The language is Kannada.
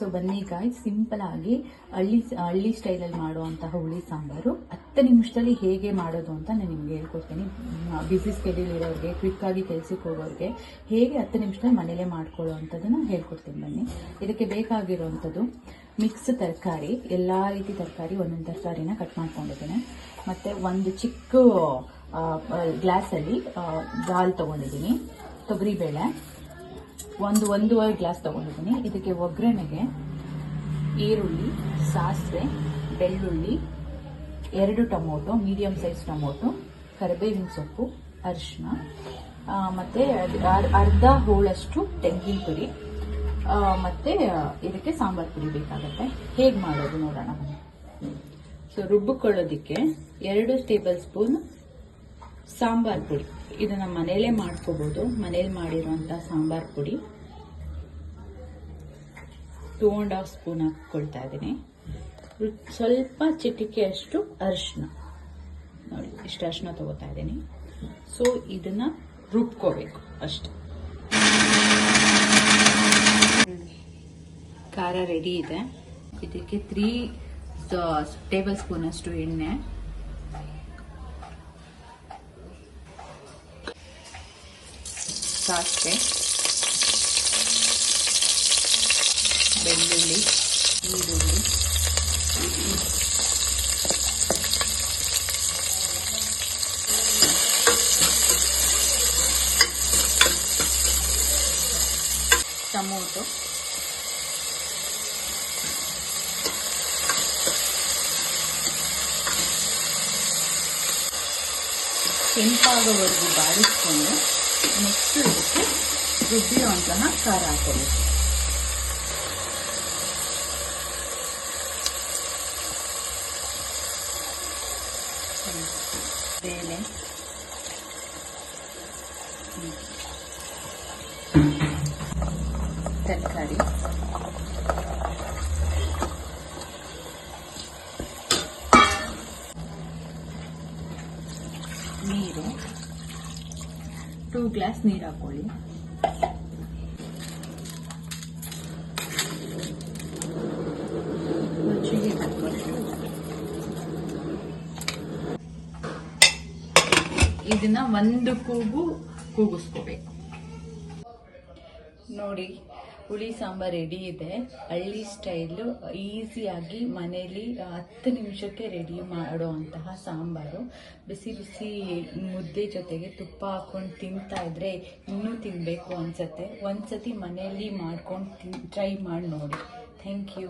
ಸೊ ಬನ್ನಿ ಗಾಯ್ಸ್, ಸಿಂಪಲ್ ಆಗಿ ಹಳ್ಳಿ ಸ್ಟೈಲಲ್ಲಿ ಮಾಡುವಂತಹ ಹುಳಿ ಸಾಂಬಾರು 10 ನಿಮಿಷದಲ್ಲಿ ಹೇಗೆ ಮಾಡೋದು ಅಂತ ನಾನು ನಿಮ್ಗೆ ಹೇಳ್ಕೊಡ್ತೀನಿ. ಬಿಸಿ ಸ್ಕೆಡ್ಯೂಲ್ ಇರೋರಿಗೆ, ಕ್ವಿಕ್ ಆಗಿ ಕೆಲ್ಸಕ್ಕೆ ಹೋಗೋರಿಗೆ ಹೇಗೆ 10 ನಿಮಿಷದಲ್ಲಿ ಮನೇಲೆ ಮಾಡ್ಕೊಳ್ಳೋ ಅಂಥದ್ದನ್ನ ಹೇಳ್ಕೊಡ್ತೀನಿ ಬನ್ನಿ. ಇದಕ್ಕೆ ಬೇಕಾಗಿರುವಂಥದ್ದು ಮಿಕ್ಸ್ ತರಕಾರಿ, ಎಲ್ಲಾ ರೀತಿ ತರಕಾರಿ, ಒಂದೊಂದು ತರಕಾರಿನ ಕಟ್ ಮಾಡ್ಕೊಂಡಿದ್ದೇನೆ. ಮತ್ತೆ ಒಂದು ಚಿಕ್ಕ ಗ್ಲಾಸಲ್ಲಿ ದಾಲ್ ತಗೊಂಡಿದ್ದೀನಿ, ತೊಗರಿಬೇಳೆ ಒಂದೂವರೆ ಗ್ಲಾಸ್ ತಗೊಂಡಿದ್ದೀನಿ. ಇದಕ್ಕೆ ಒಗ್ಗರಣೆಗೆ ಈರುಳ್ಳಿ, ಸಾಸಿವೆ, ಬೆಳ್ಳುಳ್ಳಿ, 2 ಟೊಮೊಟೊ, ಮೀಡಿಯಂ ಸೈಜ್ ಟೊಮೊಟೊ, ಕರಿಬೇವಿನ ಸೊಪ್ಪು, ಅರಿಶಿನ, ಮತ್ತೆ ಅರ್ಧ ಹೋಳಷ್ಟು ತೆಂಗಿನ ತುರಿ, ಮತ್ತೆ ಇದಕ್ಕೆ ಸಾಂಬಾರ್ ಪುಡಿ ಬೇಕಾಗುತ್ತೆ. ಹೇಗೆ ಮಾಡೋದು ನೋಡೋಣ. ಸೊ ರುಬ್ಬಿಕೊಳ್ಳೋದಿಕ್ಕೆ 2 ಟೇಬಲ್ ಸ್ಪೂನ್ ಸಾಂಬಾರ್ ಪುಡಿ, ಇದನ್ನ ಮನೇಲೆ ಮಾಡ್ಕೋಬಹುದು. ಮನೇಲಿ ಮಾಡಿರುವಂತಹ ಸಾಂಬಾರ್ ಪುಡಿ 2.5 ಸ್ಪೂನ್ ಹಾಕೊಳ್ತಾ ಇದ್ದೀನಿ. ಸ್ವಲ್ಪ ಚಿಟಿಕೆ ಅಷ್ಟು ಅರಿಶಿನ, ನೋಡಿ ಇಷ್ಟು ಅರಿಶಿನ ತಗೋತಾ ಇದ್ದೀನಿ. ಸೊ ಇದನ್ನ ರುಬ್ಕೋಬೇಕು ಅಷ್ಟೇ. ಖಾರ ರೆಡಿ ಇದೆ. ಇದಕ್ಕೆ 3 ಟೇಬಲ್ ಸ್ಪೂನ್ ಅಷ್ಟು ಎಣ್ಣೆ, ಸಾಸಿವೆ, ಬೆಳ್ಳುಳ್ಳಿ, ಈರುಳ್ಳಿ, ಟೊಮೊಟೊ, ಕೆಂಪಾಗೋವರೆಗೂ ಬಾಡಿಸ್ಕೊಂಡು ನೆಕ್ಸ್ಟ್ ಇದಕ್ಕೆ ರುಬ್ಬಿರುವಂತಹ ಖಾರ ಹಾಕೋಬೇಕು. ಬೇಳೆ, ತರಕಾರಿ, ನೀರು, 2 ಗ್ಲಾಸ್ ನೀರು ಹಾಕೊಳ್ಳಿ. ರುಚಿಗೆ ತಕ್ಕಷ್ಟು ಇದನ್ನ 1 ಕೂಗಿಸ್ಕೋಬೇಕು. ನೋಡಿ, ಹುಳಿ ಸಾಂಬಾರ್ ರೆಡಿ ಇದೆ. ಹಳ್ಳಿ ಸ್ಟೈಲು, ಈಸಿಯಾಗಿ ಮನೇಲಿ 10 ನಿಮಿಷಕ್ಕೆ ರೆಡಿ ಮಾಡುವಂತಹ ಸಾಂಬಾರು. ಬಿಸಿ ಬಿಸಿ ಮುದ್ದೆ ಜೊತೆಗೆ ತುಪ್ಪ ಹಾಕೊಂಡು ತಿಂತಾ ಇದ್ರೆ ಇನ್ನೂ ತಿನ್ಬೇಕು ಅನ್ಸತ್ತೆ. ಒಂದ್ಸತಿ ಮನೆಯಲ್ಲಿ ಮಾಡ್ಕೊಂಡು ಟ್ರೈ ಮಾಡಿ ನೋಡಿ. Thank you.